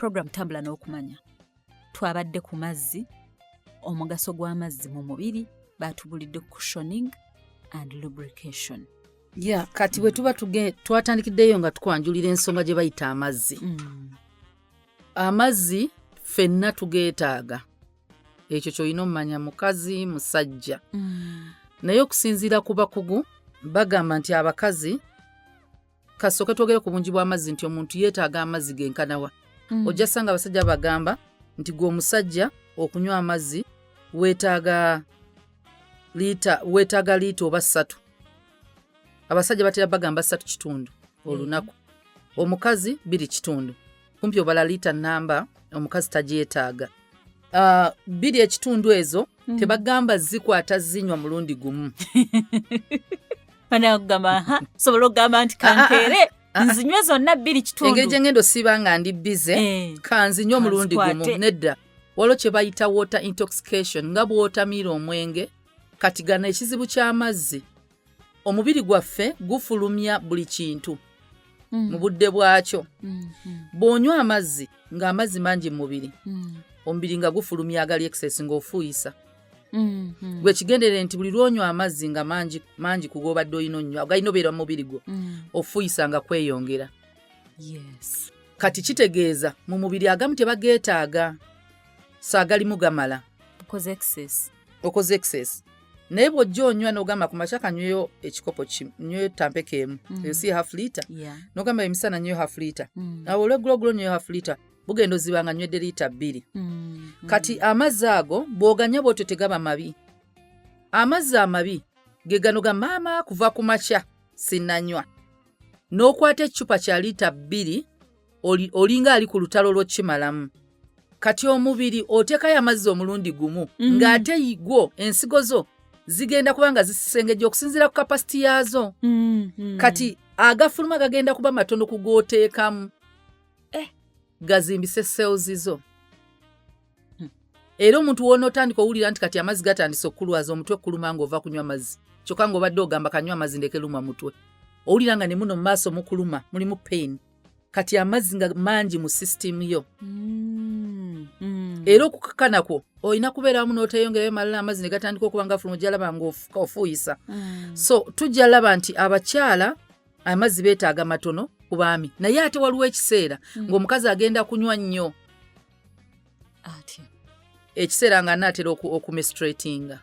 program Tambula n'okumanya twabadde ku mazzi, omugaso gw'amazzi mu mubiri, batubulidde cushioning and lubrication. Kati bwe tuba twatandikiddeyo nga tukwanjulira ensonga gye bayita amazzi. Amazzi ffenna tugeetaaga. Ekyo ky'olina omumanya mukazi, musajja. Naye okusinziira ku bakugu bagamba nti abakazi kasooke twogere ku bungi bw'amazzi nti omuntu yeetaaga amazzi genkanawa. Ojja sanga abasajja bagamba nti gwe omusajja okunywa amazzi weetaaga liita oba 3. Abasajja batera bagamba 3.5 olunaku. Omukazi 2.5. Kumpi obala liita namba omukazi tagyetaaga. 2.5 ezo tebagamba zikwata zinywa mulundi gumu. Panagamba sobola okugamba nti kankeere nzinywe zonna 2.5. Engeri gye ngendo siba nga ndi bize kanzinywe mulundi gumu. Nedda waliwo kye bayita water intoxication nga bw'otamira omwenge. Kati gana ekizibu ky'amazzi. Omubiri gwaffe gufulumya buli kintu mu budde bwakyo. Bw'onywa amazzi ng'amazzi mangi mu mubiri, omubiri nga gufulumya agali excess ng'ofuuyisa. Gwe kigendere nti buli lwonywa amazzi nga mangi kugobadde olina onywa galina obeera mu mubiri gwo, ofuuyisa nga kweyongera. Kati kitegeeza mu mubiri agamu tebageetaaga, so agalimu gamala. Okoze excess. Naye bw'ojja onywa n'ogamba ku makya kanyweyo ekikopo nyweyo tampeka emu, eyo si half litre. N'ogamba emisana nyweyo half litre. Awo olw'eggulo nyweyo half litre, bugenda oziba nga nywedde liita 2. Kati amazzi ago bw'oganya bw'otyo tegaba mabi. Amazzi amabi ge gano ga maama kuva ku makya sinnanywa. N'okwata eccupa kya liita 2 olinga ali ku lutalo lw'okimalamu. Kati omubiri oteekayo amazzi omulundi gumu ng'ate igwo ensigo zo zigenda kuba nga zisengejja okusinziira ku kapasiti yaazo. Kati agafuluma gagenda kuba matono ku gooteekamu. Gazimbise cells zo. Era omuntu wona otandika owulira nti kati amazzi gatandise okulwaza omutwe kuluma ng'ova kunywa amazzi. Kyokka ng'obadde ogamba kanywa amazzi ndeke lumwa mutwe. Owulira nga ne muno mu maaso mukuluma, mulimu pain. Kati amazzi nga mangi mu system yo. Era okukakana kwo olina kubeera wamu n'oteyongerayo malala amazzi ne gatandika okuba nga fuluma gy'alaba ng'ofuuyisa. So tujja laba nti abakyala amazzi beetaaga matono ku baami. Naye ate waliwo ekiseera ng'omukazi agenda kunywa nnyo. Ekiseera nga anaatera okumenstruatinga.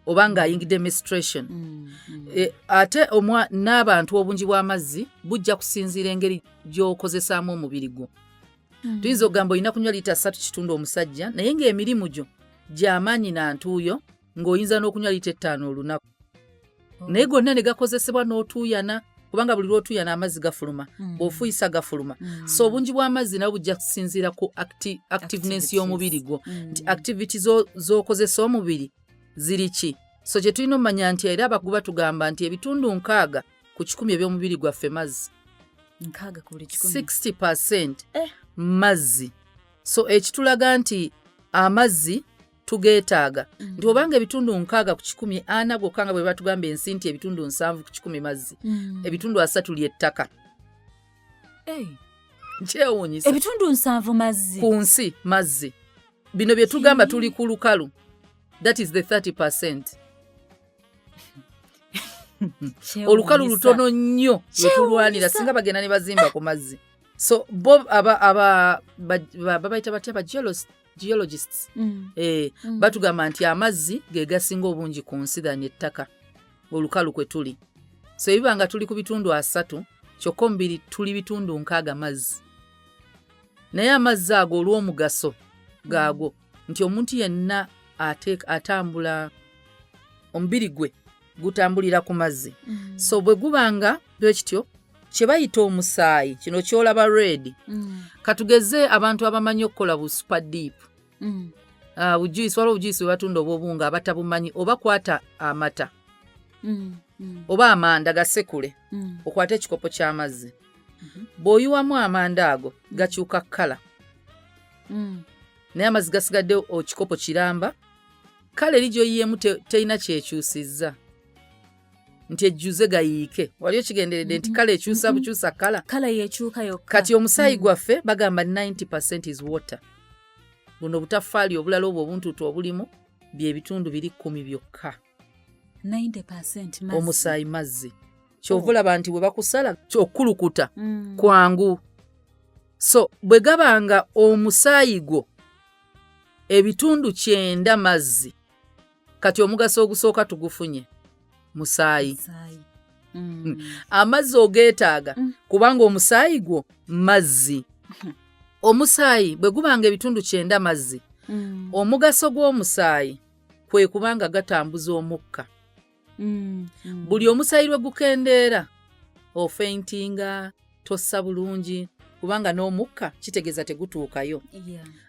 Oba ng'ayingidde menstruation. Ate n'abantu obungi bw'amazzi bujja kusinziira engeri gy'okozesaamu omubiri gwo. Tuyinza okugamba olina kunywa liita 3.5 omusajja, naye ng'emirimu gyo gy'amaanyi na ntuuyo ng'oyinza n'okunywa liita 5 olunaku. Naye gonna ne gakozesebwa n'otuuyana, kubanga buli lw'otuuyana amazzi gafuluma, bw'ofuuyisa gafuluma. So obungi bw'amazzi nabwo bujja kusinziira ku activeness y'omubiri gwo, nti activity z'okozesa omubiri ziri ki. So kye tulina omanya nti era abakugu batugamba nti ebitundu 6 ku 100 eby'omubiri gwaffe mazzi. 6 ku buli 60% mazzi. So ekitulaga nti amazzi tugeetaaga. Nti obanga ebitundu 6 ku 100 ana gwokka bwe batugamba ensi nti ebitundu 7 ku 100 mazzi. Ebitundu 3 ly'ettaka. Kyewuunyisa. Ebitundu 7 mazzi. Ku nsi mazzi. Bino bye tugamba tuli ku lukalu. That is the 30%. Olukalu lutono nnyo lwetulwanira singa bagenda ne bazimba ku mazzi. So bo babayita batya geologists batugamba nti amazzi ge gasinga obungi ku nsi dani ettaka olukalu kwe tuli. So ebibanga tuli ku bitundu 3 kyokka omubiri tuli bitundu 6 mazzi. Naye amazzi ago olw'omugaso gaago nti omuntu yenna atambula omubiri gwe gutambulira ku mazzi. So bwe gubanga bwe kityo kye bayita omusaayi kino kyolaba red. Katugeze abantu abamanyi okukola bu super deep. Ujuyisi waliwo ujuyisi we batunda obwobunga abatabumanyi oba kwata amata. Oba amanda gasekule okwata ekikopo ky'amazzi. Bw'oyiwamu amanda ago gakyuka kkala. Naye amazzi gasigadde ekikopo kiramba kale eri gy'oyiyeemu terina kyekyusizza. nti ejjuze gayiike wali okigenderedde nti kala ekyusa bukyusa kala yekyuka yokka kati omusaayi gwaffe bagamba 90% is water buno butafaali obulala obwo obuntuutu obulimu byebitundu 10 byokka 90% mazzi omusaayi mazzi kyova olaba nti bwe bakusala kyokulukuta kwangu so bwe gabanga omusaayi gwo ebitundu 9 mazzi kati omugaso ogusooka tugufunye musaayi amazzi ogeetaaga kubanga omusaayi gwo mazzi omusaayi bwe gubanga ebitundu 9 mazzi omugaso gw'omusaayi kwe kubanga gatambuza omukka buli omusaayi lwe gukendeera ofeintinga tossa bulungi kubanga n'omukka kitegeeza tegutuukayo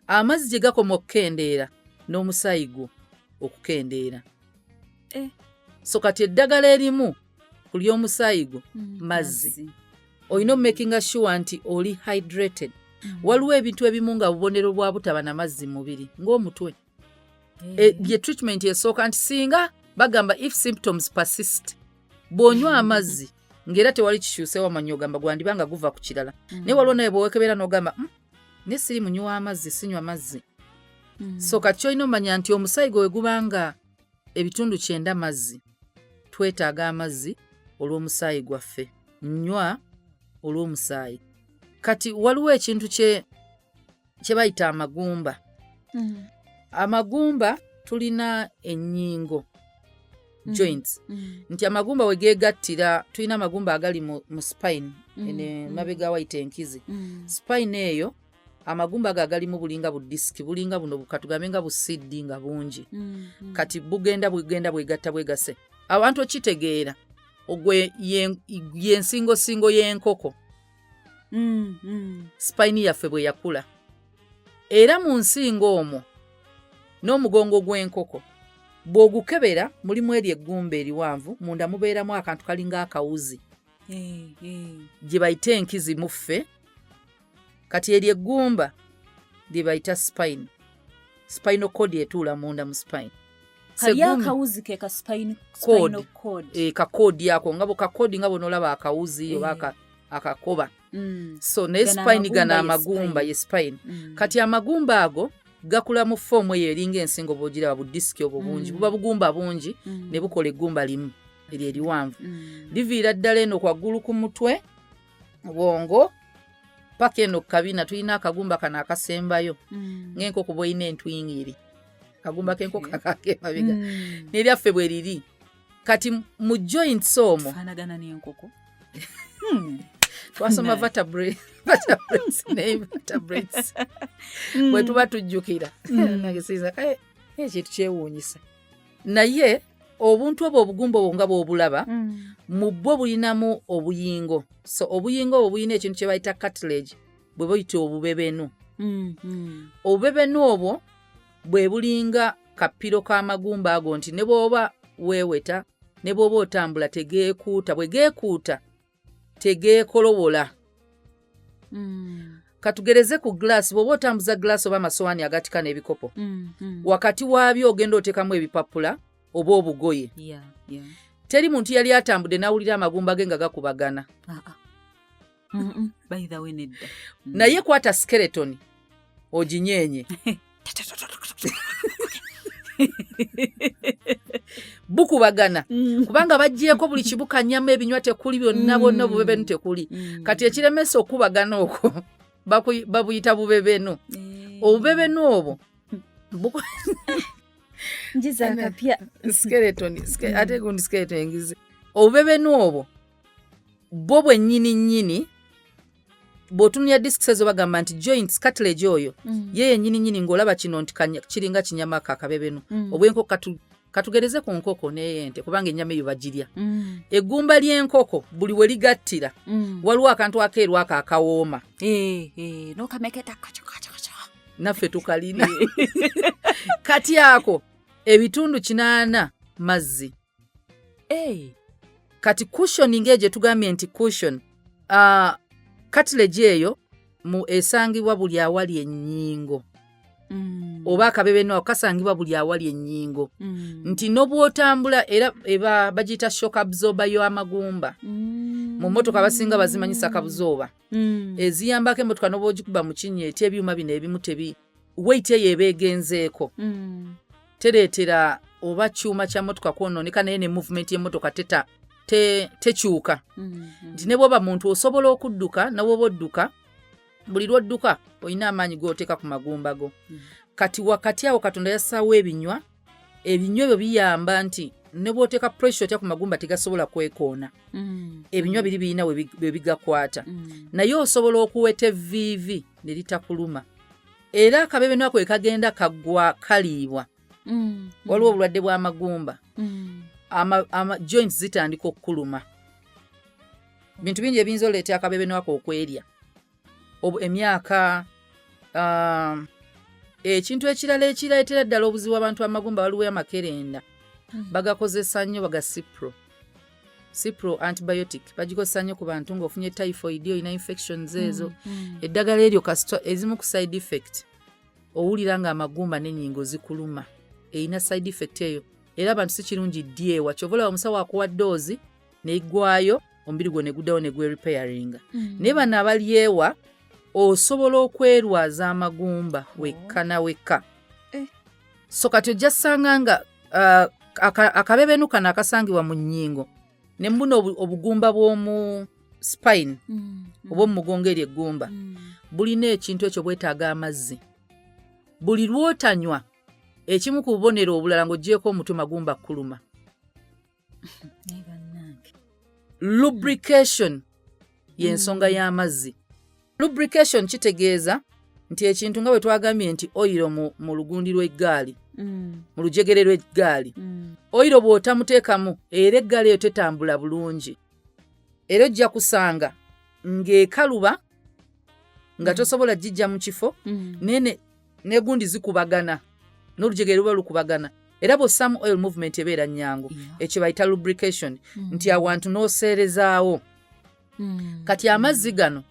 amazzi gye gakoma okukendeera n'omusaayi gwo okukendeera so kati eddagala erimu ku ly'omusaayi gwo mazzi olina omakinga sure nti oli hydrated waliwo ebintu ebimu nga bubonero bwa butaba na mazzi mubiri ng'omutwe ye treatment esooka nti singa bagamba if symptoms persist bw'onywa amazzi ng'era tewali kikyuseewo amanyi ogamba gwandibanga guva ku kirala naye waliwo naye bwewekebera n'ogamba ne siri munywa amazzi sinywa mazzi so kati kyolina omanya nti omusaayi gwe gubanga ebitundu 9 mazzi twetaaga amazzi olw'omusaayi gwaffe nywa olw'omusaayi kati waliwo ekintu kye bayita amagumba amagumba tulina ennyingo joints nti amagumba we geegattira tulina amagumba agali mu spine ene mabega wayita enkizi spine eyo amagumba ago agalimu bulinga budisiki bulinga buno bukatugambe nga busiddi nga bungi kati bugenda bwegatta bwegase abantu okitegeera ogwe yensingosingo y'enkoko spine yaffe bwe yakula era mu nsingo omwo n'omugongo gw'enkoko bw'ogukebera mulimu eri eggumba eriwanvu munda mubeeramu akantu kalinga akawuzi gye bayita enkizi muffe kati eri eggumba lye bayita spinal cord etuula munda mu spine kali akawuzi ke ka spinal cord kakoodi ako nga kakoodi nga bonolaba akawuzi oba akakoba so naye spine gana amagumba ye spine kati amagumba ago gakula mu foomu eyo eringa ensingo bw'ogiraba budisiki obwo bungi buba bugumba bungi ne bukola eggumba limu eryo eriwanvu liviira ddala eno kwaggulu ku mutwe bwongo paka eno kabina tulina akagumba kano akasembayo ng'enkoko bw'erina entwingiri akagumba k'enkoko akakemabega neryaffe bwe riri kati mu joints omwo faanagana n'enkoko twasoma vertebrates bwe tuba tujjukira nagesiza ekintu kyewuunyisa naye obuntu obwo obugumba obwo nga bw'obulaba mu bwo bulinamu obuyingo so obuyingo obwo bulina ekintu kye bayita cartilage bwe buyita obubebenu obubebenu obwo bwe bulinga kapiro k'amagumba ago nti ne bw'oba weeweta ne bw'oba otambula tegeekuuta bwe geekuuta tegeekolowola katugereze ku glass bw'oba otambuza glass oba amasowaani agatika n'ebikopo wakati waabyo ogenda otekamu ebipapula oba obugoye teri muntu yali atambudde n'awulira amagumba ge nga gakubagana naye kwata skeleton oginyeenye bukubagana kubanga bagyeko buli kibukanyamu ebinywa tekuli byonna bonna obubebenu tekuli kati ekiremesa okubagana okwo babuyita bubebenu obubebenu obwo ate gundi skeleton engizi obubebenu obwo bwo bwennyini bw'otunulya discs ezo bagamba nti joints cartilage oyo ye yennyini ng'olaba kino nti kiringa kinyama kakabebenu obw'enkoko katugereze ku nkoko n'eyente kubanga ennyama eyo bagirya eggumba ly'enkoko buli we ligattira waliwo akantu akeeru ako akawooma naffe tukalina kati ako ebitundu 8 mazzi kati cushioning eyo gye tugambye nti cushion cartilage eyo mu esangibwa buli awali ennyingo oba akabebenwako kasangibwa buli awali ennyingo nti n'obwotambula era eba bagiyita shock absorber y'amagumba mu mmotoka abasinga bazimanyisa kabuzooba eziyambako emmotoka n'obwogikuba mu kinyeeti ebyuma bino ebimu weight eyo eba egenzeeko tereetera oba kyuma kya mmotoka kwonooneka naye ne movement y'emmotoka tekyuka nti ne bw'oba muntu osobola okudduka nabwoba odduka buli lwodduka olina amaanyi g'oteeka ku magumba go kati wakati awo Katonda yassaawo ebinywa ebyo biyamba nti ne bw'oteeka pressure otya ku magumba tegasobola kwekoona ebinywa biri birina bwe bigakwata naye osobola okuweta evviivi ne litakuluma era akabebenwako ekagenda kaggwa kaliibwa waliwo obulwadde bw'amagumba joints zitandika okukuluma bintu bingi ebiyinza oleetera akabebenwako okwerya emyaka ekintu ekirala ekireetera ddala obuzibu abantu amagumba waliwo amakerenda bagakozesa nnyo baga cipro antibiotic bagikozesa nnyo ku bantu ng'ofunye typhoid olina infections ezo eddagala eryo kasita ezimu ku side effect owulira nga amagumba n'ennyingo zikuluma erina side effect eyo era abantu si kirungi ddyewa kyovola omusawo akuwa ddoozi neggwayo omubiri gwo ne guddawo ne gwe repairing naye bano abalyewa osobola okwerwaza amagumba wekka na wekka so kati ojja ssanga nga akabebenu kano akasangibwa mu nnyingo ne mbuno obugumba bw'omu spine oba omu mugongo eri eggumba bulina ekintu ekyo bwetaaga amazzi buli lwotanywa ekimu ku bubonero obulala ng'oggyeko omutwe magumba kuluma lubrication y'ensonga y'amazzi lubrication kitegeeza nti ekintu nga bwe twagambye nti oyiro mu lugundi lw'eggaali mu lujegere lw'eggaali oyiro bw'otamuteekamu era eggaali eyo tetambula bulungi era ojja kusanga ng'ekaluba nga tosobola gijja mu kifo n'egundi zikubagana n'olujegere luba lukubagana era bw'ossaamu oil movement ebeera nnyangu ekyo bayita lubrication nti awantu n'oseerezaawo kati amazzi gano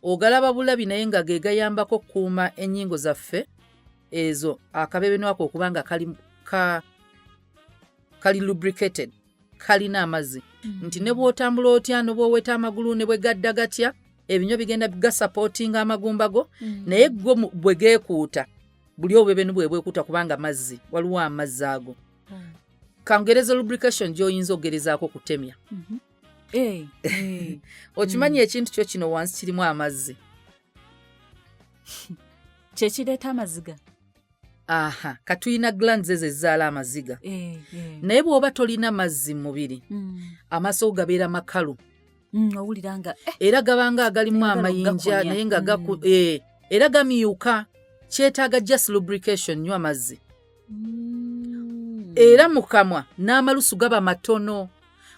ogalaba bulabi naye nga ge gayambako okukuuma ennyingo zaffe ezo akabebenwako okuba nga kali lubricated kalina amazzi nti ne bw'otambula otya ne bw'oweta amagulu ne bwe gadda gatya ebinywa bigenda gasupportinga amagumba go naye go bwe geekuuta buli obubebenu bwe bwekuuta kubanga mazzi waliwo amazzi ago kangereza lubrication gy'oyinza okugerezaako kutemya okimanyi ekintu kyo kino wansi kirimu amazzi kyekireeta amaziga katuyina glands ezo ezizaala amaziga naye bw'oba tolina mazzi mu mubiri amaaso gabeera makalu owulira nga era gabanga agalimu amayinja naye nga era gamyuka kyetaaga just lubrication nywa amazzi era mu kamwa n'amalusu gaba matono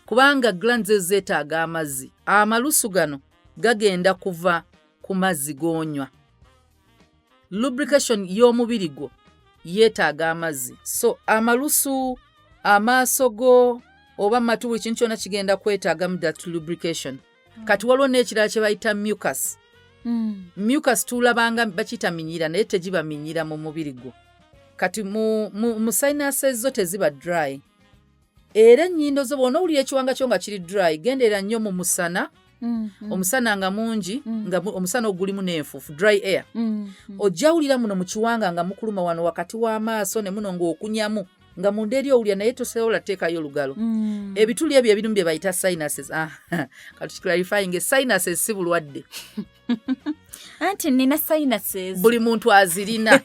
kubanga glands ezo zeetaaga amazzi amalusu gano gagenda kuva ku mazzi g'onywa lubrication y'omubiri gwo yeetaaga amazzi so amalusu amaaso go oba matu buli kintu kyonna kigenda kwetaaga mu that lubrication kati waliwo n'ekirala kye bayita mucus mucus tulabanga bakiyita minyira naye tegiba minyira mu mubiri gwo kati mu sinuses zo teziba dry era ennyindo zo bw'ona owulira ekiwanga kyo nga kiri dry gendera nnyo mu musana omusana nga mungi nga omusana ogulimu n'enfuufu dry air ojja wulira muno mu kiwanga nga mukuluma wano wakati w'amaaso ne muno ng'okunyamu nga munda eri owulira naye tosobola teekayo olugalo ebituli ebyo ebirumu bye bayita sinuses kati clarifying sinuses si bulwadde anti nina sinuses buli muntu azirina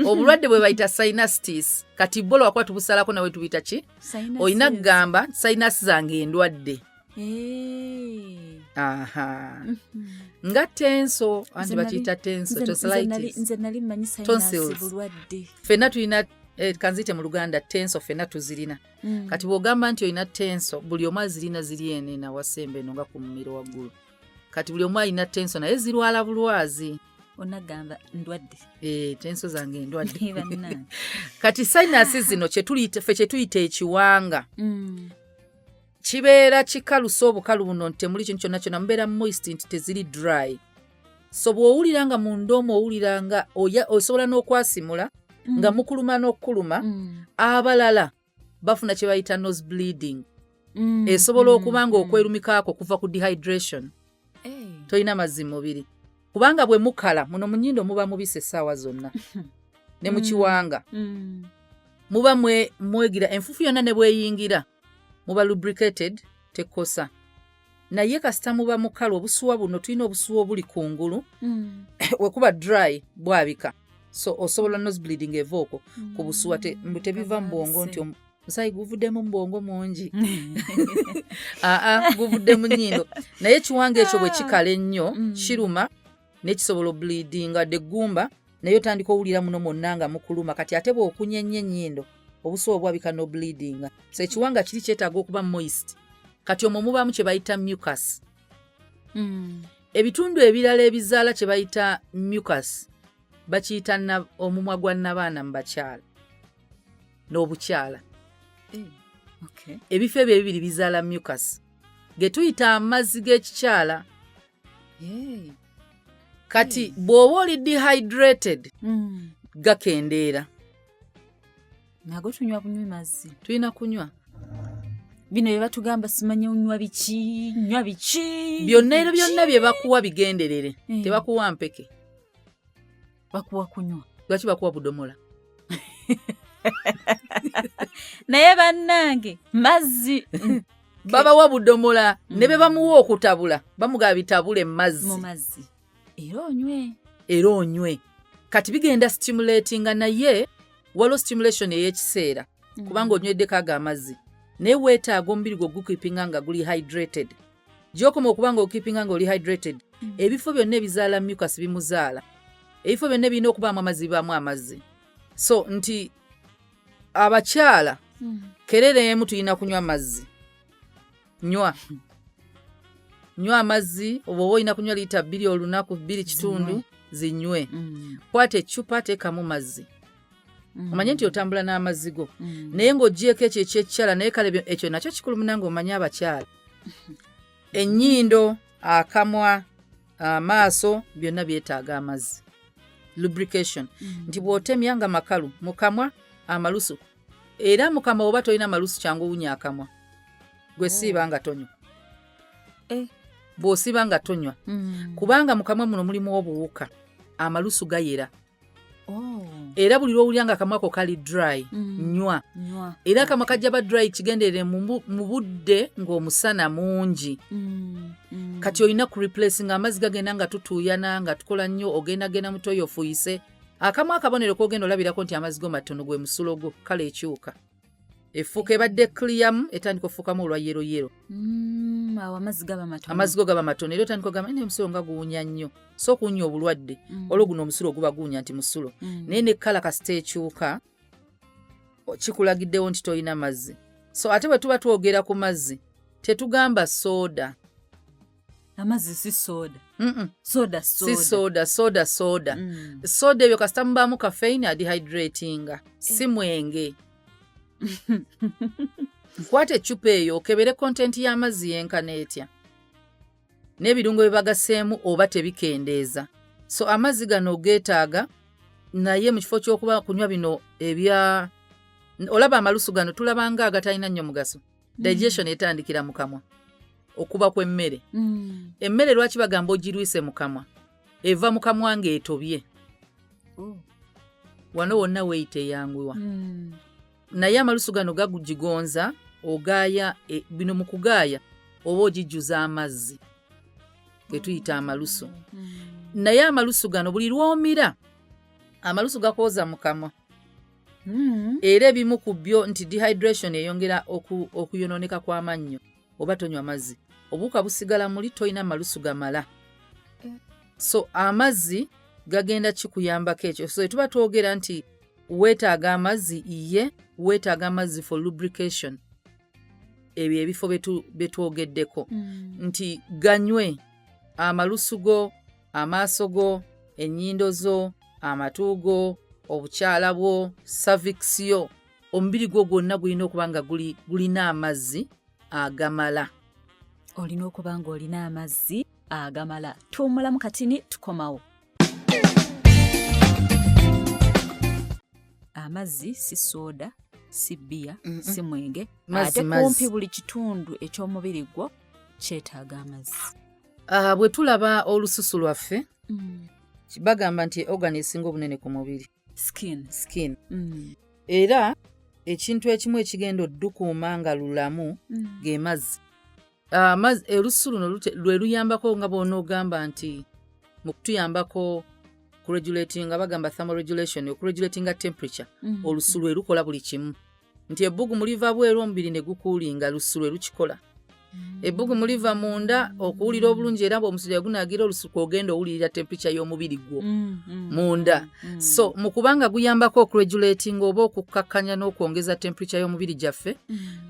obulwadde bwe bayita sinusitis kati bolo wakuba tubusalako nawe tubiyita ki olina kugamba sinus zange endwadde nga tenso anti bakiyita tenso nze nali manyi sinus bulwadde ffenna tulina kanzite mu Luganda tenso ffenna tuzirina kati bw'ogamba nti olina tenso buli omu azirina ziri ene nawasembe eno nga ku mumiro waggulu kati buli omu alina tenso naye zirwala bulwazi onagamba ndwadde tenso zange endwadde kati sinus zino ffe kye tuyita ekiwanga kibeera kikalusa obukalu buno nti temuli kintu kyonna kyonna mubeera moist nti teziri dry so bw'owulira nga munda omwo owulira nga osobola n'okwasimula nga mukuluma n'okkuluma abalala bafuna kye bayita nose bleeding esobola okuba nga okwerumikaako kuva ku dehydration tolina mazzi mubiri kubanga bwe mukala muno mu nnyindo muba mubise essaawa zonna ne mu kiwanga muba mwegira enfufu yonna ne bweyingira muba lubricated tekosa naye kasita muba mukala obusuwa buno tulina obusuwa obuli kungulu wekuba dry bwabika so osobola nose bleeding eva okwo ku busuwa tebiva mu bwongo nti omusayi guvuddemu mu bwongo mungi guvudde mu nnyindo naye ekiwanga ekyo bwe kikala ennyo kiruma nekisobola obleedinga de gumba naye otandika owulira muno mwonna nga mukuluma kati ate bw'okunya ennyo ennyindo obusuwa obwabika n'obleedinga so ekiwanga kiri kyetaaga okuba moist kati omwo mubamu kye bayita mucus ebitundu ebirala ebizaala kye bayita mucus bakiyita omumwa gwa nabaana mu bakyala n'obukyala ebifo ebyo ebibiri bizaala mucus ge tuyita amazzi g'ekikyala kati bw'oba oli dehydrated gakendeera nago tunywa bunywi mazzi tulina kunywa bino bye batugamba simanye unywa biki nywa biki byonna bye bakuwa bigenderere tebakuwa mpeke bakuwa kunywa lwaki bakuwa budomola naye bannange mazzi babawa budomola ne be bamuwa okutabula bamugaba bitabule mu mazzi era onywe kati bigenda stimulatinga naye waliwo stimulation ey'ekiseera kubanga onyweddeko ago amazzi naye weetaaga omubiri gwe gukipinga nga guli hydrated gy'okoma okuba nga okipinga nga oli hydrated ebifo byonna ebizaala mucus bimuzaala ebifo byonna birina okubaamu amazzi bibaamu amazzi so nti abakyala kerere emu tulina kunywa amazzi nywa amazzi oba olina kunywa lita 2 olunaku 2 kitundu zinywe kwata eccupa teekamu mazzi omanye nti otambula n'amazzi go naye ng'ogyeko ekyo ekyekikyala naye kale ekyo nakyo kikulu nange omanye abakyala ennyindo akamwa amaaso byonna byetaaga amazzi lubrication nti bw'otemya nga makalu mu kamwa amalusu era mu kamwa oba tolina malusu kyangu owunya akamwa gwe siiba nga tonywa bw'osiba nga tonywa kubanga mu kamwa muno mulimu obuwuka amalusu gayera era buli lw'owulira nga akamwa ko kali dry nywa era akamwa kajja ba dry kigenderere mu budde ng'omusana mungi kati olina ku replace nga amazzi gagenda nga tutuuyana nga tukola nnyo ogenda mutoyo ofuyise akamwa akabonero k'ogenda olabirako nti amazzi go matono gwe musulo gwo kale ekyuka efuuka ebadde cleamu etandika ofuukamu olwa yero awo amazzi go gaba matono era otandika ogamba naye omusulo nga guwunya nnyo so okuwunya obulwadde olwo guno omusulo guba guwunya nti musulo naye ne kkala kasita ekyuka kikulagiddewo nti tolina mazzi so ate bwe tuba twogera ku mazzi tetugamba soda amazzi si soda si soda soda ebyo kasita mubaamu kafeini adehydratinga si mwenge kwata eccupa eyo okebere kontenti y'amazzi yenkana etya n'ebirungo bye bagaseemu oba tebikendeeza so amazzi gano ogeetaaga naye mu kifo ky'okuba kunywa bino ebya olaba amalusu gano tulabanga agatalina nnyo mugaso digestion etandikira mu kamwa okuba kw'emmere emmere lwaki bagamba ogirwise mu kamwa eva mu kamwa ng'etobye wano wonna weeyita eyanguwa naye amalusu gano gagugigonza ogaaya bino mu kugaaya oba ogijjuza amazzi ge tuyita amalusu naye amalusu gano buli lwomira amalusu gakooza mu kamwa era ebimu ku byo nti dehydration eyongera okuyonooneka kw'amannyo oba tonywa amazzi obuwuka busigala muli tolina amalusu gamala so amazzi gagenda kikuyambako ekyo so tuba twogera nti weetaaga amazzi weetaaga amazzi for lubrication ebyo ebifo betwogeddeko nti ganywe amalusu go amaaso go ennyindo zo amatu go obukyala bwo cervix yo omubiri gwo gwonna gulina okuba nga gulina amazzi agamala olina okuba nga olina amazzi agamala. Tuwummulamu katini tukomawo. Amazzi si soda, si bbiya, si mwenge. Ate kumpi buli kitundu eky'omubiri gwo kyetaaga amazzi. Bwe tulaba olususu lwaffe bagamba nti organ esinga obunene ku mubiri skin. Era ekintu ekimu ekigenda oddukuuma nga lulamu ge mazzi. Olususu luno lwe luyambako nga bw'onoogamba nti mu kutuyambako ku regulating nga bagamba thermal regulation okuregulatinga temperature. Olususu lwe lukola buli kimu. Nti ebbugumu liva bweru omubiri ne gukuulinga olususu lwe lukikola. Ebbugumu liva munda okuwulira obulungi era bw'omusujja gunaagira olususu kw'ogenda owulirira temperature y'omubiri gwo munda. So mu kubanga guyambako okuregulatinga oba okukkakkanya n'okwongeza temperature y'omubiri gyaffe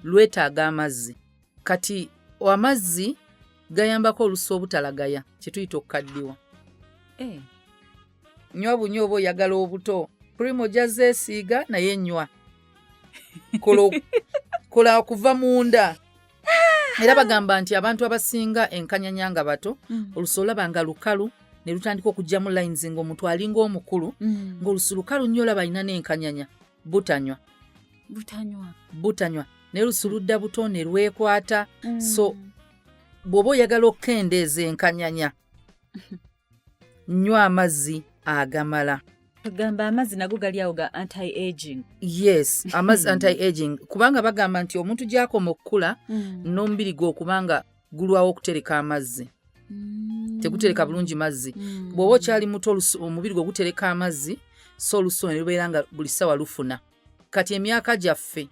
lwetaaga amazzi. Kati amazzi gayambako olususu obutalagaya kye tuyita okukaddiwa. Nywa bunywa oba oyagala obuto primo jazeesiiga naye nywa kola okuva munda. Era bagamba nti abantu abasinga enkanyanya nga bato olususu olaba nga lukalu ne lutandika okujjamu lines ng'omuntu alinga omukulu ng'olususu lukalu nnyo olaba alina n'enkanyanya butanywa naye olususu ludda buto ne lwekwata. So bw'oba oyagala okukendeeza enkanyanya nywa amazzi agamala. Tugamba amazzi nago gali awo ga anti-aging. Yes, amazzi anti-aging. Kubanga bagamba nti omuntu gy'akoma okukula n'omubiri gwe okubanga gulwawo okutereka amazzi. Tegutereka bulungi mazzi. Bw'oba okyali muto omubiri gwe gutereka amazzi, so olususu ne lubeera nga buli ssaawa lufuna. Kati emyaka gyaffe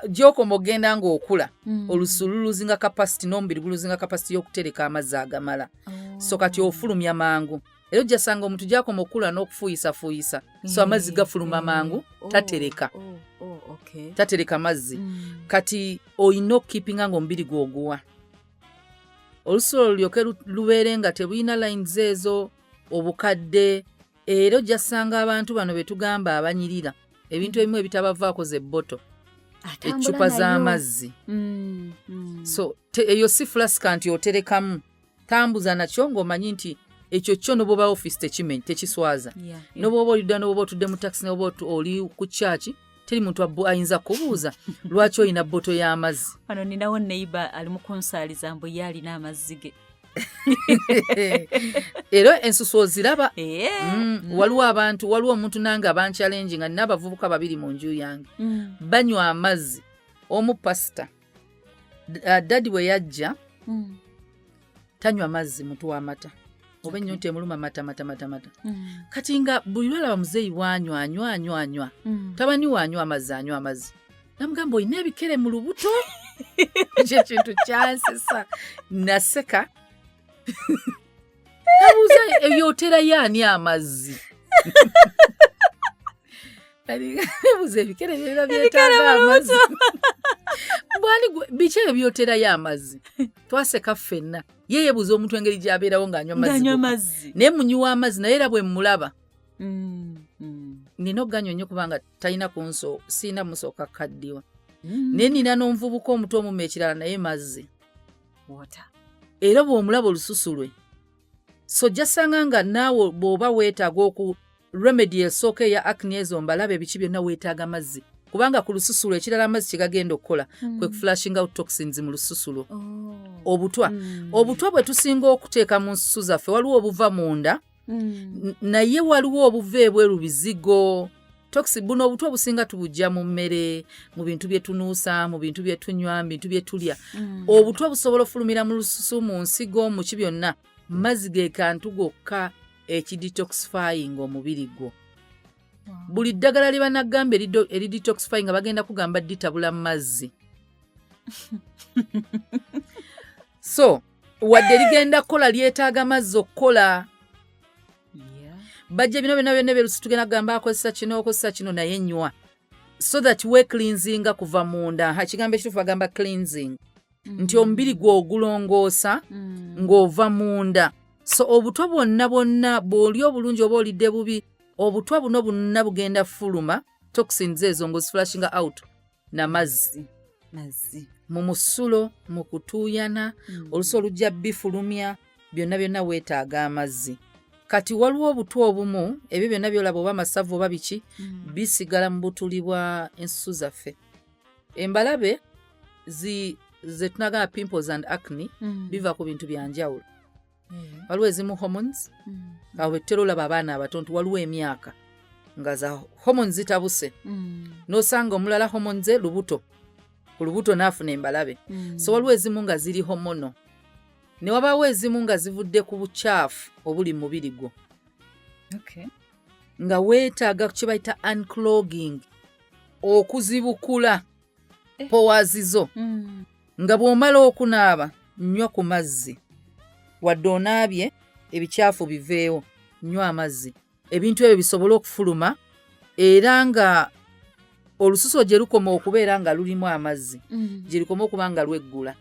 gy'okoma ogenda ng'okula olususu luluzinga capacity n'omubiri guluzinga capacity y'okutereka amazzi agamala. So kati ofulumya mangu. Era ojjasanga omuntu gy'akoma okukula n'okufuuyisa. So amazzi gafuluma mangu tatereka. Tatereka mazzi. Kati olina okukipinga ng'omubiri gw'oguwa. Olususu lulyoke lubeere nga tebulina lines ezo obukadde. Era ojjasanga abantu bano be tugamba abanyirira ebintu ebimu ebitabavaako ze botto eccupa z'amazzi. So eyo si flaska nti oterekamu. Tambuza nakyo ng'omanyi nti ekyo kyo n'oba office tekiswaza. N'oba olidda n'oba otudde mu taxi n'oba oli ku kyaki teri muntu ayinza kubuuza lwaki olina botto y'amazzi. Wano ninawo neighbor ali mu kunsaaliza mbu ye alina amazzi ge. Era ensusu oziraba. Waliwo omuntu nange abanchallenge nga nina abavubuka babiri mu nju yange banywa amazzi. Omu pasita dadi bwe yajja tanywa mazzi mutu w'amata oba ennyo temuluma mata. Kati nga buli lwalaba muzeeyi wanywa tabani wanywa amazzi. Namugamba olina ebikere mu lubuto. Ekyo ekintu kyansesa naseka. Nabuuza ebyoterayo ani amazzi? Nabuuza ebikere byera byetaaga amazzi. Biki ebyoterayo amazzi? Twaseka ffenna. Ye yeebuuza omuntu engeri gy'abeerawo ng'anywa mazzi. Naye munywa amazzi naye era bwe mmulaba. Nina okuganywa nnyo kubanga talina siina musooka kaddiwa. Naye nina n'omuvubuka omuto omumma ekirala naye mazzi. Era bw'omulaba olususu lwe. So gyasanga nga naawe bw'oba weetaaga remedy esooka eya acne ezo mbalaba ebiki byonna weetaaga mazzi. Kubanga ku lususu lwe ekirala amazzi kye gagenda okukola kwe kuflashing out toxins mu lususu lwo. Obutwa bwe tusinga okuteeka mu nsusu zaffe waliwo obuva munda naye waliwo obuva ebweru bizigo. Buno obutwa businga tubujja mu mmere, mu bintu bye tunuusa, mu bintu bye tunywa, mu bintu bye tulya. Obutwa busobola ofulumira mu lususu, mu nsigo, mu ki byonna. Mazzi ge kantu gokka ekidetoxifying omubiri gwo. Buli ddagala lye banagamba eridetoxifying nga bagenda kugamba ditabula mu mazzi. So wadde ligenda kukola lyetaaga mazzi okukola. Bajja bino byonna berusi tugenda kugamba akozesa kino naye nywa. So that we cleansing kuva munda. Hakigambo ekituufu bagamba cleansing. Nti omubiri gwo ogulongoosa ng'ova munda. So obutwa bwonna bw'oli obulungi oba olidde bubi obutwa buno bwonna bugenda fuluma toxins ezo ng'oziflashinga out na mazzi. mu musulo mu kutuuyana oluusi olujja bifulumya byonna weetaaga amazzi. Kati waliwo obutwa obumu ebyo byonna byolaba oba masavu oba biki bisigala mu butuli bwa ensusu zaffe. Embalabe ze tunagamba pimples and acne biva ku bintu bya njawulo. Waliwo ezimu hormones awo betera olaba abaana abato waliwo emyaka nga za hormones zitabuse n'osanga omulala hormones lubuto ku lubuto n'afuna embalabe. So waliwo ezimu nga ziri hormonal ne wabaawo ezimu nga zivudde ku bukyafu obuli mu mubiri gwo. Nga weetaaga kye bayita unclogging okuzibukula pores zo. Nga bw'omala okunaaba nnywa ku mazzi wadde onaabye ebikyafu biveewo nnywa amazzi ebintu ebyo bisobole okufuluma era nga olususo gye lukoma okubeera nga lulimu amazzi gye lukoma okuba nga lweggula.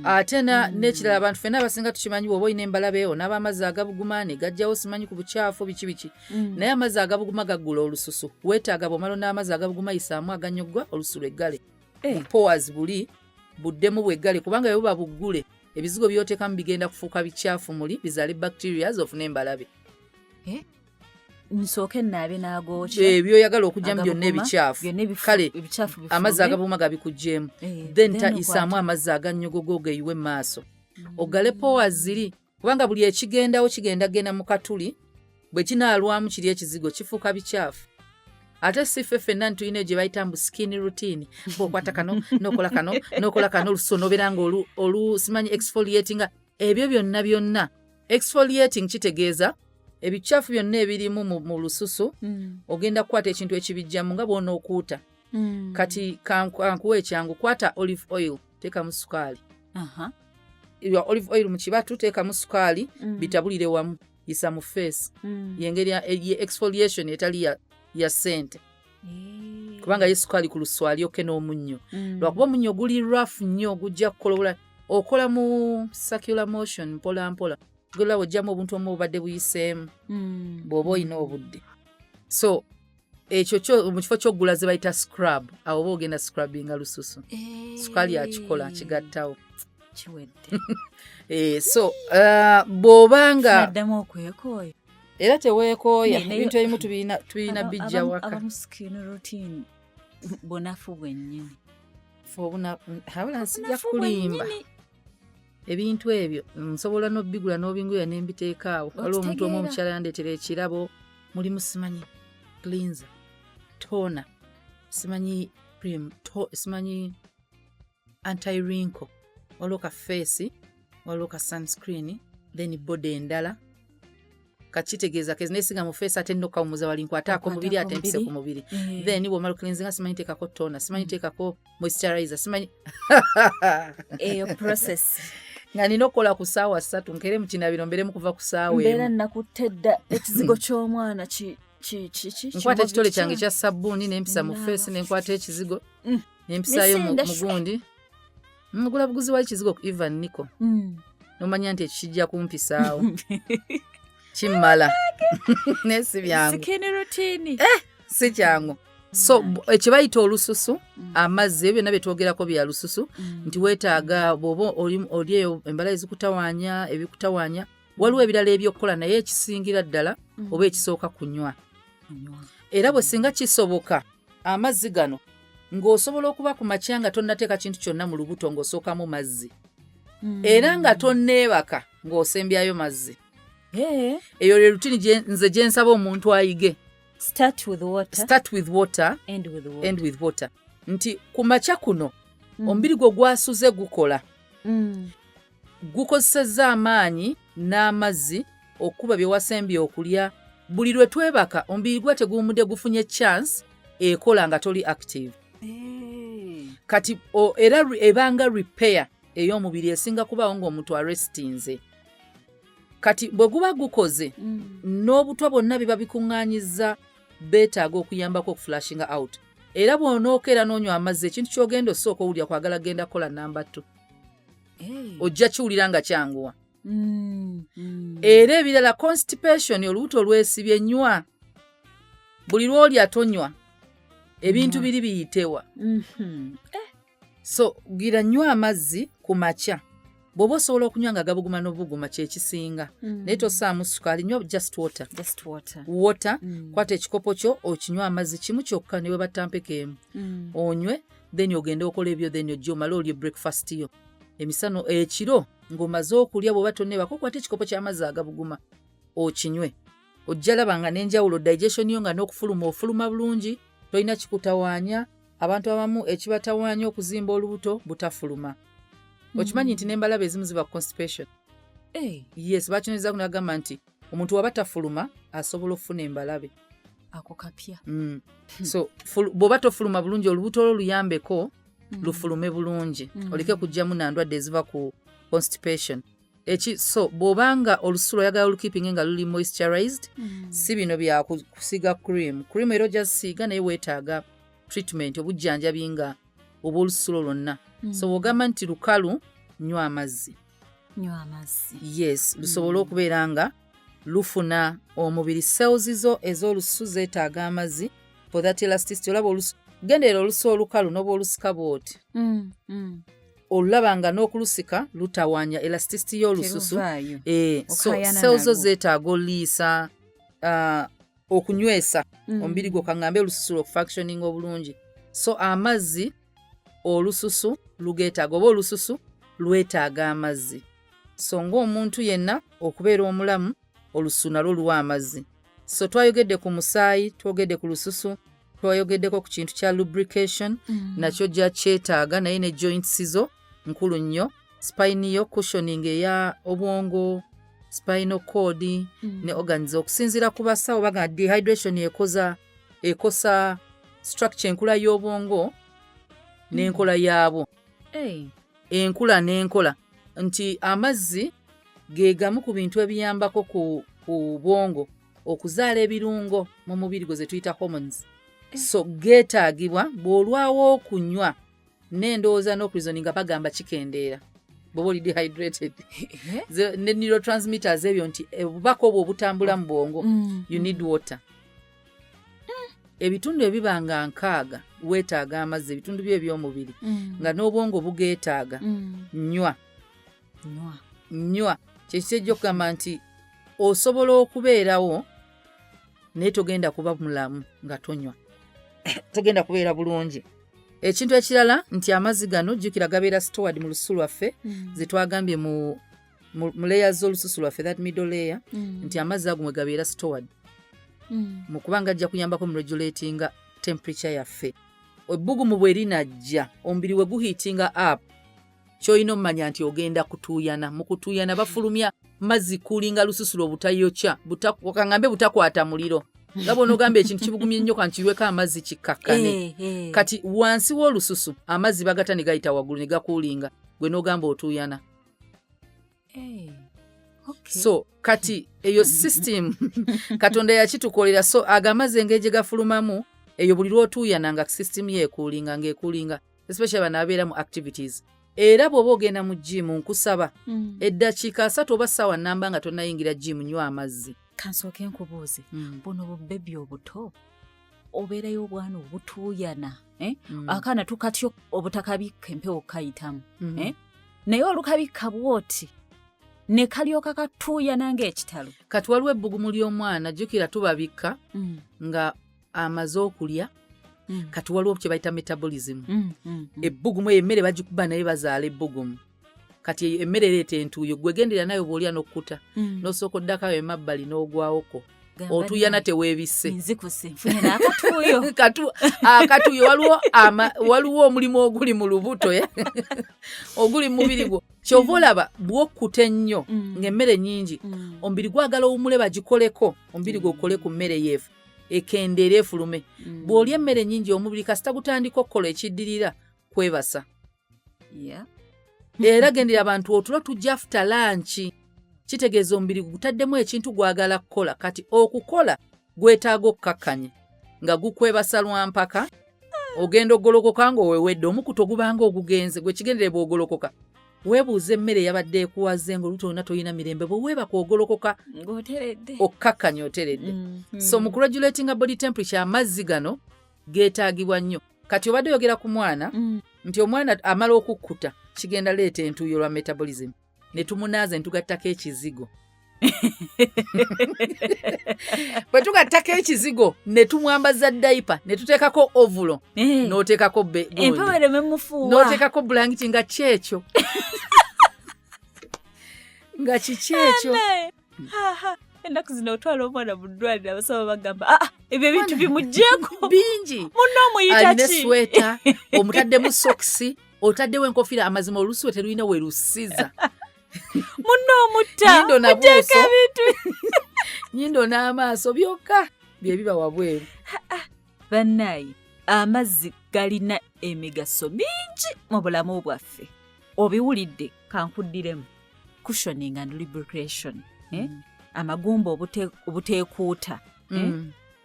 Ate n'ekirala abantu ffenna abasinga tukimanyi bw'oba olina embalabe onaaba amazzi agabuguma ne gajjawo simanyi ku bukyafu biki naye amazzi agabuguma gaggula olususu. Weetaaga bw'omala n'amazzi agabuguma yisaamu aganyoggwa olususu lweggale. Pores buli buddemu bweggale kubanga bwe buba buggule ebizigo by'oteekamu bigenda kufuuka bikyafu muli bizaale bacteria ofune embalabe. Nsooke nnaabe n'agookya ebyoyagala okugyamu byonna ebikyafu kale amazzi agabuguma gabikuggyemu then isaamu amazzi agannyogogo geyiwe mu maaso ogale pores ziri kubanga buli ekigendawo kigendagenda mu katuli bwe kinaalwamu kiri ekizigo kifuuka bikyafu. Ate si ffe ffenna tulina gye bayita mbu skin routine bw'okwata kano n'okola kano olususu n'obeera nga simanyi exfoliating ebyo byonna exfoliating kitegeeza ebikyafu byonna ebirimu mu lususu ogenda kukwata ekintu ekibijjamu nga bw'ona okuuta. Kati kankuwa ekyangu kwata olive oil teekamu sukaali. Olive oil mu kibatu teekamu sukaali bitabulire wamu yisa mu face y'engeri exfoliation etali ya ssente kubanga yesukaali ku luswali oke n'omunnyo lwakuba omunnyo guli rough nnyo gujja kukola okola mu circular motion mpola mpola gula ojjamu obuntu omu obadde buyiseemu bw'oba olina obudde. So ekyo mu kifo ky'oggula ze bayita scrub awo oba ogenda scrubbinga lususu sukaali akikola kigattawo kiwedde. So bw'obanga addamu okwekooya era teweekooya ebintu ebimu tubirina bijja waka. Abamu skin routine bunafu bwennyini habula nsijja kulimba ebintu ebyo nsobola n'obigula n'obinguya n'embiteekaawo. Waliwo omuntu omu omukyala yandeetera ekirabo mulimu simanyi cleanser toner simanyi cream simanyi anti wrinkle waliwo ka face waliwo ka sunscreen then body endala kakitegeeza kezinesiga mu face ate nnokawumuza wali nkwataako mubiri ate mpise ku mubiri then bw'omala cleansinga simanyi teekako toner simanyi teekako moisturizer simanyi eyo process nga nina okukola ku ssaawa 3 nkere mu kinabiro mberemu kuva ku ssaawa mbeera nakutte dda ekizigo ky'omwana nkwata ekitole kyange ekya sabbuuni nempisa mu face nenkwata ekizigo nempisaayo mu gundi mugula buguzi wa ekizigo ku Ivan Nico nomanya nti ekijja kumpisaawo kimmala nesi byangu si kyangu. So ekibayita olususu amazzi ebyo byonna byetwogerako bya lususu nti weetaaga bw'oba oli eyo embala ezikutawaanya ebikutawaanya waliwo ebirala ebyokukola naye ekisingira ddala oba ekisooka kunywa. Era bwe singa kisoboka amazzi gano ng'osobola okuba ku makya nga tonnateeka kintu kyonna mu lubuto ng'osookamu mazzi era nga tonneebaka ng'osembyayo mazzi. Eyo lye rutini nze gye nsaba omuntu ayige. Start with water end with water. Nti ku makya kuno omubiri gwo gwasuze gukola gukozesezza amaanyi n'amazzi okuba bye wasembye okulya. Buli lwe twebaka omubiri gwe teguwumudde gufunye chance ekola nga toli active. Kati era ebanga repair ey'omubiri esinga kubawo ng'omuntu arrestinze. Kati bwe guba gukoze n'obutwa bwonna biba bikuŋŋaanyizza beetaaga okuyambako okuflashinga out. Era bw'onookeera n'onywa amazzi ekintu ky'ogenda osooka owulira kwagala genda kukola namba 2 ojja kiwulira nga kyanguwa. Era ebirala constipation olubuto lwesibye nywa buli lw'olya tonywa ebintu biri biyitewa. So gira nywa amazzi ku makya. Bw'oba osobola okunywa nga gabuguma n'obuguma kyekisinga. Naye tosaamu sukaali, nywa just water. Water. Kwata ekikopo kyo okinywa amazzi kimu kyokka ne we batampeka emu. Onywe, then ogende okola ebyo, then ojja omale olye breakfast yo. Emisano ekiro ng'omaze okulya bw'oba tonneebako kwata ekikopo ky'amazzi agabuguma okinywe. Ojja laba nga n'enjawulo digestion yo nga n'okufuluma ofuluma bulungi, tolina kikutawaanya. Abantu abamu ekibatawaanya okuzimba olubuto butafuluma. Okimanyi nti n'embalabe ezimu ziba constipation. Yes, bakineza kunagamba nti omuntu waba tafuluma asobola okufuna embalabe. Ako kapya. So bw'oba tofuluma bulungi olubuto lwo luyambeko lufulume bulungi. Oleke kujjamu nandwadde eziva ku constipation. So bw'obanga olususu lwoyagala olukeeping nga luli moisturized, si bino bya kusiga cream. Cream era ojja zisiiga naye weetaaga treatment obujjanjabi nga oba olususu lwonna. So bw'ogamba nti lukalu, nywa amazzi. Yes, lusobola okubeera nga lufuna omubiri cells zo ez'olususu zeetaaga amazzi for that elasticity. Olaba olususu gendera olususu olukalu n'oba olusika bw'oti. Olulaba nga n'okulusika lutawaanya elasticity y'olususu. So cells zo zeetaaga oliisa, okunywesa omubiri gwo kangambe olususu okufunctioning obulungi. So amazzi olususu lugeetaaga oba olususu lwetaaga amazzi. So ng'omuntu yenna okubeera omulamu olususu nalwo luwa amazzi. So twayogedde ku musaayi, twogedde ku lususu, twayogeddeko ku kintu kya lubrication, nakyo jja kyetaaga naye ne joints zo nkulu nnyo. Spine yo cushioning eya obwongo, spinal cord ne organs okusinziira ku basawo baga dehydration ekosa structure enkula y'obwongo n'enkola yaabwo. Enkula n'enkola nti amazzi ge gamu ku bintu ebiyambako ku bwongo okuzaala ebirungo mu mubiri gwe ze tuyita hormones. So geetaagibwa bw'olwawo okunywa n'endowooza n'okulizoninga bagamba kikendeera bw'oba oli dehydrated. Ne neurotransmitters ebyo nti obubaka obwo obutambula mu bwongo, you need water. Ebitundu ebiba nga 6 weetaaga amazzi, ebitundu byo eby'omubiri nga n'obwongo bugeetaaga. Nywa kyekijja okugamba nti osobola okubeerawo naye togenda kuba mulamu nga tonywa. Togenda kubeera bulungi. Ekintu ekirala nti amazzi gano jjukira gabeera stored mu lususu lwaffe zetwagambye mu layers z'olususu lwaffe, that middle layer, nti amazzi ago mwe gabeera stored. Mu kubanga ajja kuyambako mu regulatinga temperature yaffe. Ebbugumu bwe linajja omubiri we guhiitinga up, ky'olina omumanya nti ogenda kutuuyana. Mu kutuuyana bafulumya mazzi kulinga lususu lwo butayokya, kaŋŋambe butakwata muliro. Nga bw'onogamba ekintu kibugumye nnyo kankiweko amazzi kikkakkane. Kati wansi w'olususu amazzi bagata ne gayita waggulu ne gakuulinga, gwe n'ogamba otuuyana. So kati eyo system Katonda yakitukolera. So agamazi engeri gye gafulumamu eyo buli lw'otuuyana nga system yeekuulinga ng'ekuulinga, especially bano abeera mu activities. Era bw'oba ogenda mu gym nkusaba eddakiika 3 oba ssaawa nnamba nga tonnayingira gym, nywa amazzi. Kansooke nkubuuze, buno bubebi obuto obeerayo obwana obutuuyana, akaana tukatyo obutakabikka empewo kayitamu, naye olukabikka bwoti ne kalyoka katuuyana ng'ekitalo. Kati waliwo ebbugumu ly'omwana jjukira tubabikka nga amaze okulya. Kati waliwo kye bayita metabolism. Ebbugumu emmere bagikuba naye bazaala ebbugumu. Kati emmere ereeta entuuyo, gwe gendera nayo bw'olya n'okkuta n'osooka oddakayo emabbali n'ogwawoko, otuuyana teweebisse. Nzikuse nfunye n'akatuuyo. Akatuuyo waliwo omulimu oguli mu lubuto oguli mu mubiri gwo. Kyova olaba bw'okkuta ennyo ng'emmere nnyingi, omubiri gwagala owumule bagikoleko, omubiri gwe okole ku mmere yeefu ekendeera efulume. Bw'olya emmere nnyingi omubiri kasita gutandika okukola ekiddirira kwebasa. Era gendera abantu otulo tujja after lunch, kitegeeza omubiri gutaddemu ekintu gwagala kukola. Kati okukola gwetaaga okkakkanye nga gukwebasa lwampaka, ogenda ogolokoka ng'owewedde omukuto gubanga ogugenze. Gwe kigendere bw'ogolokoka weebuuza emmere yabadde ekuwaze ng'oluto lwonna toyina mirembe, bwe weebaka ogolokoka okkakkanya oteredde. So mu kuregulatinga body temperature amazzi gano geetaagibwa nnyo. Kati obadde oyogera ku mwana nti omwana amala okukkuta kigenda leeta entuuyo lwa metabolism ne tumunaaza ne tugattako ekizigo. Bwe tugattako ekizigo ne tumwambaza dayipa ne tuteekako ovulo n'oteekako n'oteekako bulangiti nga kyekyo nga kikyekyo. Ennaku zino otwala omwana mu ddwaliro abasaba bagamba ebyo ebintu bimugjeeko bingi. Munno omuyita ki? Alina sweta, omutaddemu sokisi, otaddewo enkoofiira, amazima olusuwe terulina we lusiza. Munno omutta mugjeeko ebintu. Nnyindo n'amaaso byokka bye biba wabweru. Bannaayi, amazzi galina emigaso mingi mu bulamu bwaffe. Obiwulidde kankuddiremu. Cushioning and lubrication. Amagumba obuteekuuta.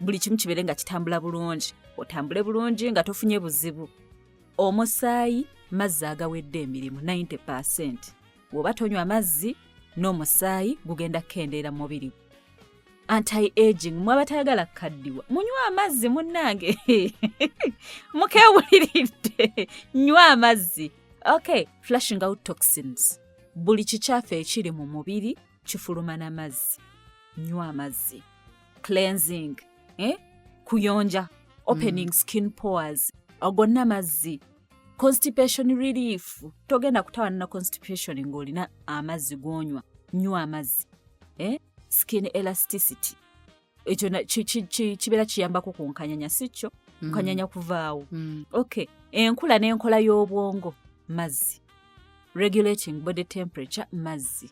Buli kimu kibeere nga kitambula bulungi. Otambule bulungi nga tofunye buzibu. Omusaayi mazzi agawedde emirimu 90%. Bw'oba tonywa amazzi n'omusaayi gugenda kukendeera mu mubiri. Anti-aging, mwe abatayagala kukaddiwa munywa amazzi munnange. Mukeewuliridde, nywa amazzi. Okay, flushing out toxins. Buli kikyafu ekiri mu mubiri kifuluma n'amazzi. Nywa amazzi. Cleansing, kuyonja, opening skin pores, ogonna amazzi. Constipation relief, togenda kutawana na constipation ng'olina amazzi g'onywa. Nywa amazzi. Skin elasticity, ekyo kibeera kiyambako ku nkanyanya, si kyo? Nkanyanya kuvaawo. Okay, enkula n'enkola y'obwongo, mazzi. Regulating body temperature, mazzi.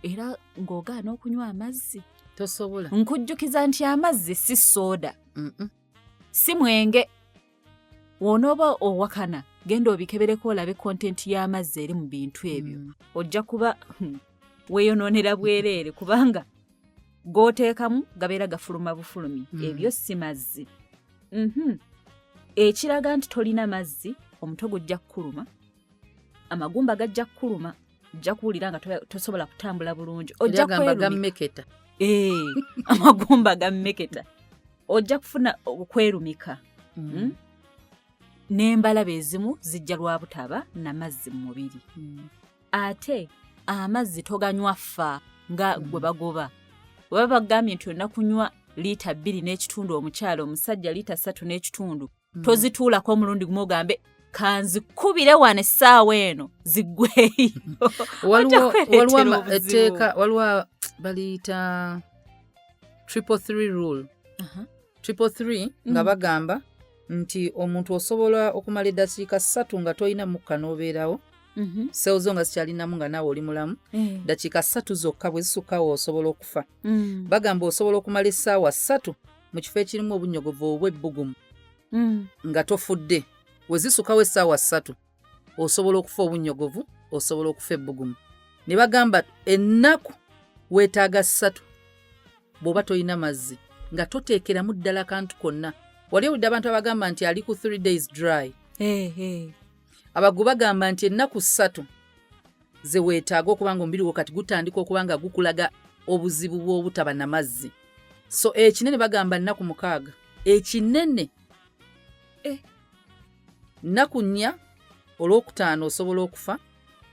Era ng'ogaana okunywa amazzi tosobola. Nkujjukiza nti amazzi si soda, si mwenge. Wonooba owakana genda obikebereko olabe kontenti y'amazzi eri mu bintu ebyo. Ojja kuba weeyonoonera bwereere kubanga gooteekamu gabeera gafuluma bufulumi. Ebyo si mazzi. Ekiraga nti tolina mazzi, omutwe gujja kukuluma, amagumba gajja kukuluma, ojja kuwulira nga tosobola kutambula bulungi. Ojja gammeketa. Amagumba gammeketa. Ojja kufuna okwerumika. N'embalabe ezimu zijja lwa butaba n'amazzi mu mubiri. Ate amazzi toganywa ffa nga gwe bagoba. Bwe baba bagambye nti olina kunywa liita 2.5 omukyala, omusajja liita 3.5, tozituulako omulundi gumu ogambe kanzikubire wano essaawa eno ziggweeyo. Waliwo baliyita 333 rule. 333 nga bagamba nti omuntu osobola okumala eddakiika 3 nga toyina mukka n'obeerawo. Seewo zo nga zikyalinamu nga naawe oli mulamu. Dakiika 3 zokka bwe zisukkawo osobola okufa. Bagamba osobola okumala essaawa 3 mu kifo ekirimu obunnyogovu obw'ebbugumu nga tofudde. We zisukkawo essaawa 3 osobola okufa obunnyogovu, osobola okufa ebbugumu. Ne bagamba ennaku weetaaga 3 bw'oba toyina mazzi nga toteekeramu ddala kantu konna. Wali owulidde abantu abagamba nti ali ku 3 days dry. Abagu bagamba nti ennaku 3 ze weetaaga okuba nga omubiri gwo kati gutandika okuba nga gukulaga obuzibu bw'obutaba na mazzi. So ekinene bagamba nnaku 6. Ekinene nnaku 4, olwokutaano osobola okufa,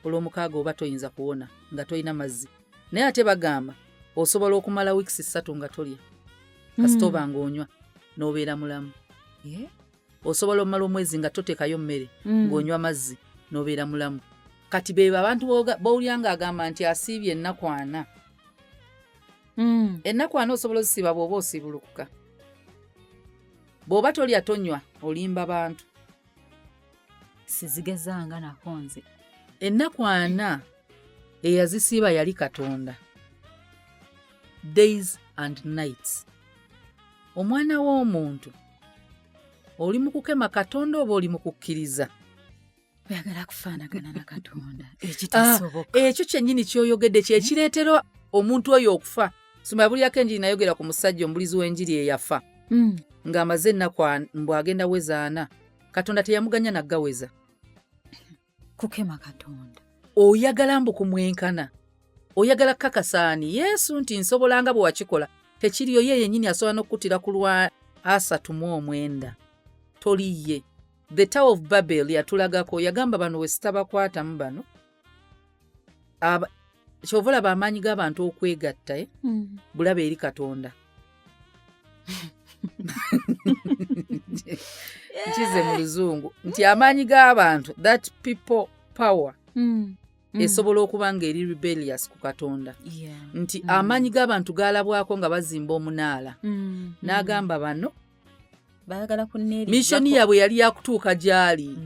olw'omukaaga oba toyinza kuwona nga toyina mazzi. Naye ate bagamba osobola okumala wiiki 3 nga tolya kasita oba ng'onywa n'obeera mulamu. Osobola omala omwezi nga toteekayo mmere ng'onywa mazzi n'obeera mulamu. Kati beebo abantu b'owulya ng'agamba nti asiibye ennaku 4. Ennaku 4 osobola ozisiiba bw'oba osiibulukuka. Bw'oba tolya tonywa olimba bantu. Sizigezanga nako nze. Ennaku 4 eyazisiiba yali Katonda. Days and nights. Omwana w'omuntu oli mu kukema Katonda oba oli mu kukkiriza? Oyagala kufaanagana na Katonda. Ekitasoboka. Ekyo kyennyini kyoyogedde kye kireetera omuntu oyo okufa. Soma bulyako enjiri nayogera ku musajja omubulizi w'enjiri eyafa. Ng'amaze ennaku mbw'agenda weza 4. Katonda teyamuganya naggaweza. Kukema Katonda. Oyagala mbu kumwenkana. Oyagala kakasaani Yesu nti nsobolanga bwe wakikola. Tekiriyo ye yennyini asobola n'okuttira ku lwa 39. toliye. The Tower of Babel yatulagako yagamba bano we sitabakwatamu bano kyova olaba amaanyi g'abantu okwegatta bulaba eri Katonda. Nkize mu Luzungu nti amaanyi g'abantu, that people power esobola okuba nga eri rebellious ku Katonda. Nti amaanyi g'abantu galabwako nga bazimba omunaala n'agamba bano missoni yaabwe yali yakutuuka gy'ali.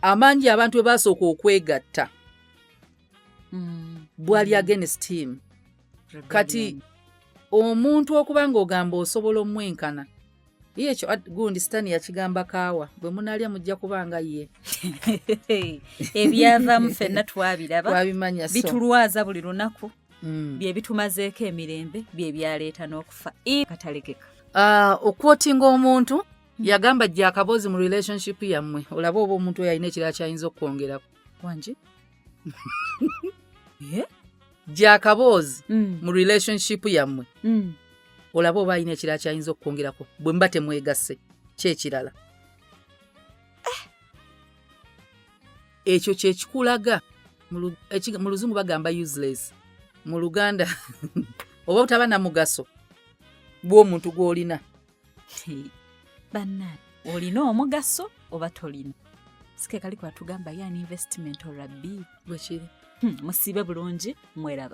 Amaanyi abantu bwe basooka okwegatta bwali against him. Kati omuntu okuba ng'ogamba osobola omwenkana ekyo gundi Sitaani yakigamba kaawa bwe munaalya mujja kubanga ye. Ebyavaamu ffenna twabiraba twabimanya bitulwaza buli lunaku bye bitumazeeko emirembe bye byaleeta n'okufa katalekeka. Okwotinga omuntu yagamba jja akaboozi mu relationship yammwe olaba oba omuntu oyo alina ekirala kyayinza okwongerako. Wangi jja akaboozi mu relationship yammwe olaba oba alina ekirala kyayinza okwongerako bwe mba temwegasse kyekirala. Ekyo kyekikulaga mu Luzungu bagamba useless, mu Luganda oba otaba na mugaso gw'omuntu gw'olina. Banna olina omugaso oba tolina. Sike kali kwatugamba yani investment olabbi bwe kiri. Musiibe bulungi mweraba.